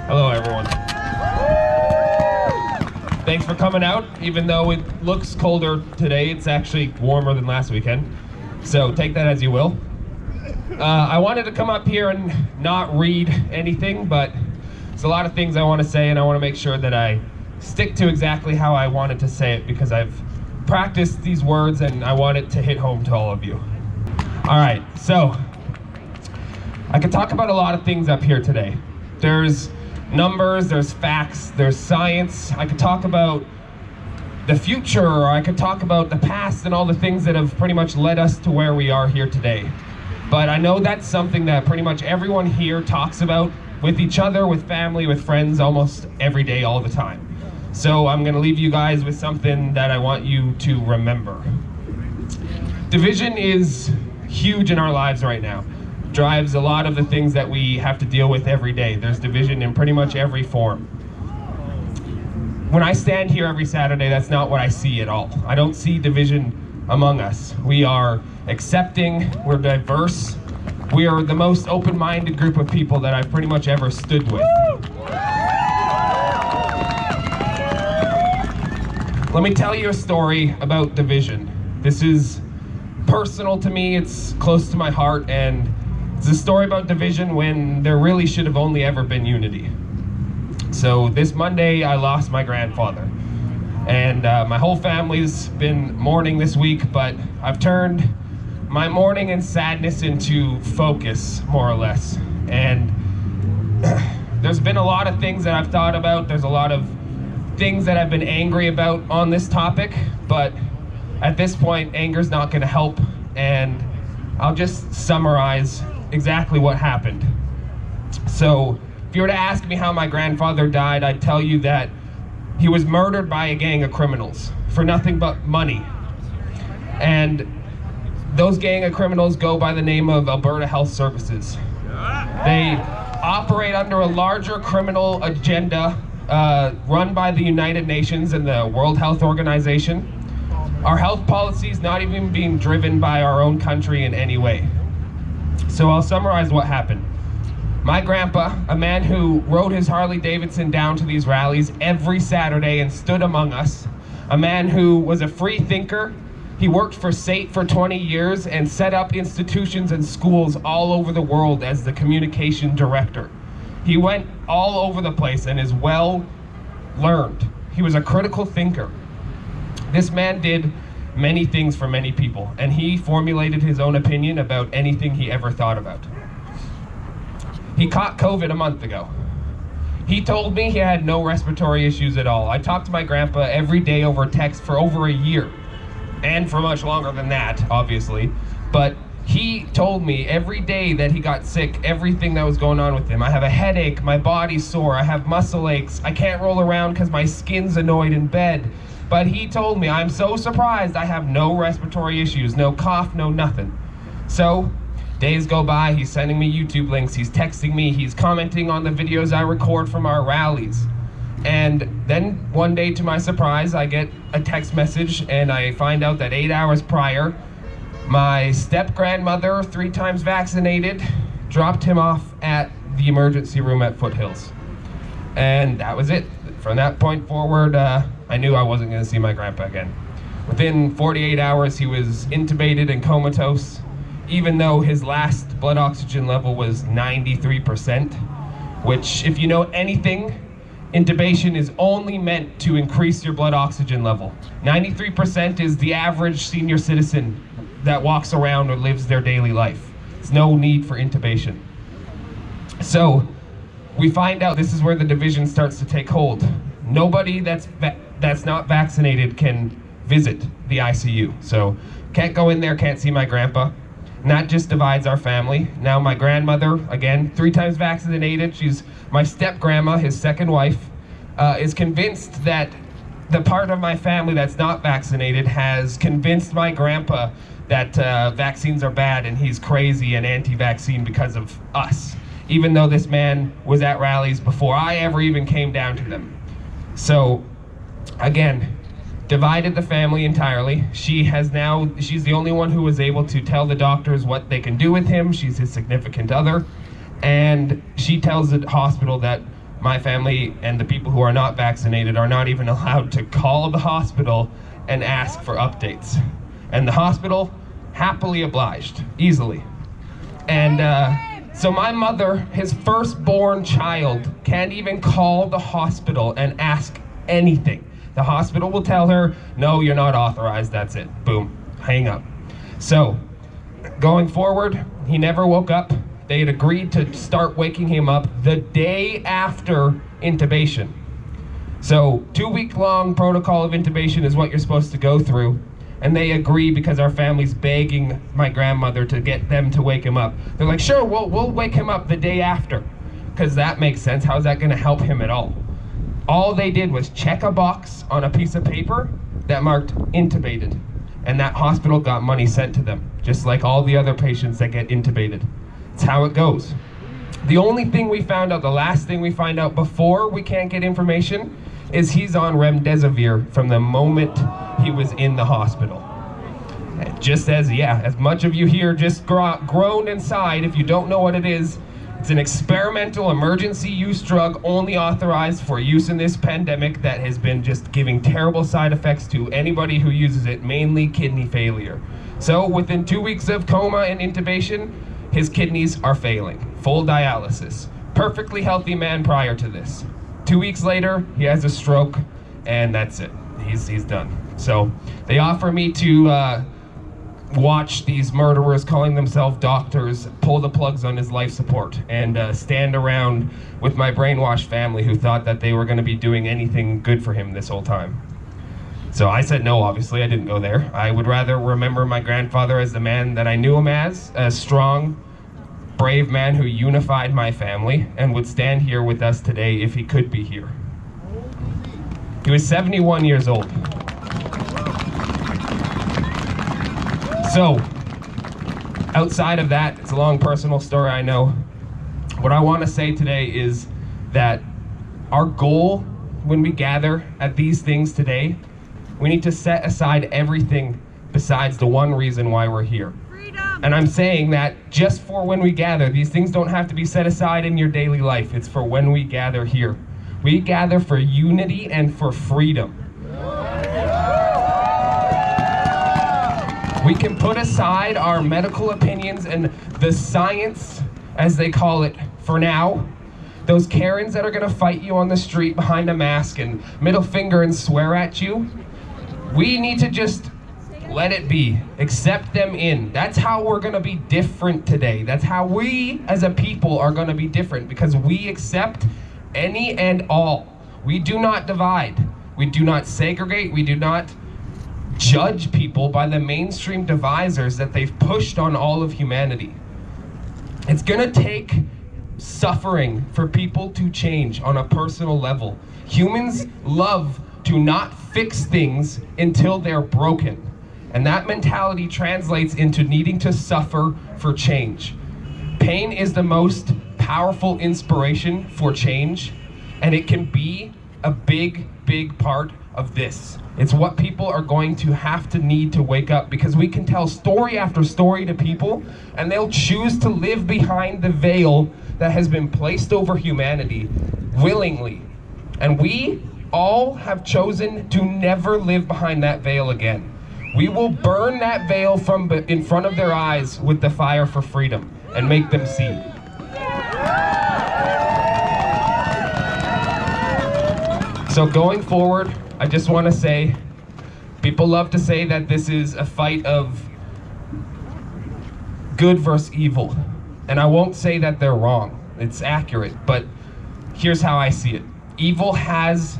Hello, everyone. Thanks for coming out. Even though it looks colder today, it's actually warmer than last weekend. So take that as you will. I wanted to come up here and not read anything, but there's a lot of things I want to say, and I want to make sure that I stick to exactly how I wanted to say it, because I've practiced these words and I want it to hit home to all of you. All right, so I could talk about a lot of things up here today. There's numbers, there's facts, there's science. I could talk about the future, or I could talk about the past and all the things that have pretty much led us to where we are here today. But I know that's something that pretty much everyone here talks about with each other, with family, with friends, almost every day, all the time. So I'm gonna leave you guys with something that I want you to remember. Division is huge in our lives right now. Drives a lot of the things that we have to deal with every day. There's division in pretty much every form. When I stand here every Saturday, that's not what I see at all. I don't see division among us. We are accepting, we're diverse, we are the most open-minded group of people that I've pretty much ever stood with. Let me tell you a story about division. This is personal to me, it's close to my heart, and it's a story about division when there really should have only ever been unity. So this Monday, I lost my grandfather. And my whole family's been mourning this week, but I've turned my mourning and sadness into focus, more or less. And there's been a lot of things that I've thought about. There's a lot of things that I've been angry about on this topic, but at this point, anger's not gonna help, and I'll just summarize exactly what happened. So if you were to ask me how my grandfather died, I'd tell you that he was murdered by a gang of criminals for nothing but money. And those gang of criminals go by the name of Alberta Health Services. They operate under a larger criminal agenda run by the United Nations and the World Health Organization. Our health policy is not even being driven by our own country in any way. So I'll summarize what happened. My grandpa, a man who rode his Harley Davidson down to these rallies every Saturday and stood among us, a man who was a free thinker. He worked for SAIT for 20 years and set up institutions and schools all over the world as the communication director. He went all over the place and is well learned. He was a critical thinker. This man did many things for many people, and he formulated his own opinion about anything he ever thought about. He caught COVID a month ago. He told me he had no respiratory issues at all. I talked to my grandpa every day over text for over a year, and for much longer than that, obviously. But he told me every day that he got sick, everything that was going on with him. I have a headache, my body's sore, I have muscle aches, I can't roll around because my skin's annoyed in bed. But he told me, I'm so surprised I have no respiratory issues, no cough, no nothing. So days go by, he's sending me YouTube links, he's texting me, he's commenting on the videos I record from our rallies. And then one day, to my surprise, I get a text message and I find out that 8 hours prior, my step-grandmother, 3 times vaccinated, dropped him off at the emergency room at Foothills. And that was it. From that point forward, I knew I wasn't gonna see my grandpa again. Within 48 hours, he was intubated and comatose, even though his last blood oxygen level was 93%, which, if you know anything, intubation is only meant to increase your blood oxygen level. 93% is the average senior citizen that walks around or lives their daily life. There's no need for intubation. So we find out this is where the division starts to take hold. Nobody that's not vaccinated can visit the ICU. So can't go in there, can't see my grandpa. And that just divides our family. Now my grandmother, again, 3 times vaccinated, she's my step-grandma, his second wife, is convinced that the part of my family that's not vaccinated has convinced my grandpa that vaccines are bad and he's crazy and anti-vaccine because of us, even though this man was at rallies before I ever even came down to them. So, again, divided the family entirely. She's the only one who was able to tell the doctors what they can do with him. She's his significant other. And she tells the hospital that my family and the people who are not vaccinated are not even allowed to call the hospital and ask for updates. And the hospital happily obliged, easily. And so my mother, his firstborn child, can't even call the hospital and ask anything. The hospital will tell her, no, you're not authorized, that's it. Boom, hang up. So, going forward, he never woke up. They had agreed to start waking him up the day after intubation. So, 2-week-long protocol of intubation is what you're supposed to go through. And they agree because our family's begging my grandmother to get them to wake him up. They're like, sure, we'll wake him up the day after. Because that makes sense. How's that going to help him at all? All they did was check a box on a piece of paper that marked intubated. And that hospital got money sent to them, just like all the other patients that get intubated. It's how it goes. The only thing we found out, the last thing we find out before we can't get information, is he's on remdesivir from the moment he was in the hospital. Just as much of you here just groaned inside, if you don't know what it is, it's an experimental emergency use drug only authorized for use in this pandemic that has been just giving terrible side effects to anybody who uses it, mainly kidney failure. So within 2 weeks of coma and intubation, his kidneys are failing. Full dialysis. Perfectly healthy man prior to this. 2 weeks later, he has a stroke, and that's it. He's done. So they offer me to watch these murderers calling themselves doctors pull the plugs on his life support and stand around with my brainwashed family who thought that they were going to be doing anything good for him this whole time. So I said no, obviously. I didn't go there. I would rather remember my grandfather as the man that I knew him as, a strong, brave man who unified my family and would stand here with us today if he could be here. He was 71 years old. So, outside of that, it's a long personal story, I know. What I want to say today is that our goal when we gather at these things today, we need to set aside everything besides the one reason why we're here. Freedom. And I'm saying that just for when we gather. These things don't have to be set aside in your daily life. It's for when we gather here. We gather for unity and for freedom. We can put aside our medical opinions and the science, as they call it, for now. Those Karens that are gonna fight you on the street behind a mask and middle finger and swear at you, we need to just let it be. Accept them in. That's how we're gonna be different today. That's how we as a people are gonna be different, because we accept any and all. We do not divide. We do not segregate. We do not judge people by the mainstream divisors that they've pushed on all of humanity. It's gonna take suffering for people to change on a personal level. Humans love to not fix things until they're broken. And that mentality translates into needing to suffer for change. Pain is the most powerful inspiration for change, and it can be a big, big part of this. It's what people are going to have to need to wake up, because we can tell story after story to people and they'll choose to live behind the veil that has been placed over humanity willingly. And we all have chosen to never live behind that veil again. We will burn that veil from in front of their eyes with the fire for freedom and make them see. So going forward, I just want to say, people love to say that this is a fight of good versus evil. And I won't say that they're wrong. It's accurate, but here's how I see it. Evil has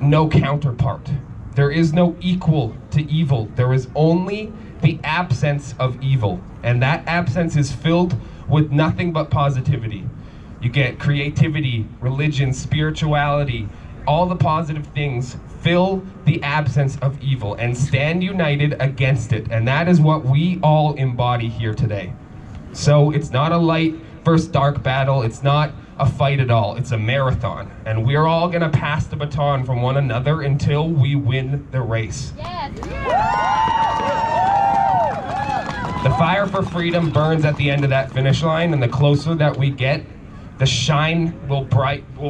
no counterpart. There is no equal to evil. There is only the absence of evil. And that absence is filled with nothing but positivity. You get creativity, religion, spirituality, all the positive things fill the absence of evil and stand united against it. And that is what we all embody here today. So it's not a light versus dark battle. It's not a fight at all. It's a marathon. And we're all gonna pass the baton from one another until we win the race. Yes. The fire for freedom burns at the end of that finish line, and the closer that we get, the shine will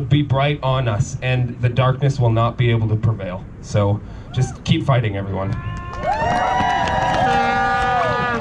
be bright on us, and the darkness will not be able to prevail. So just keep fighting, everyone.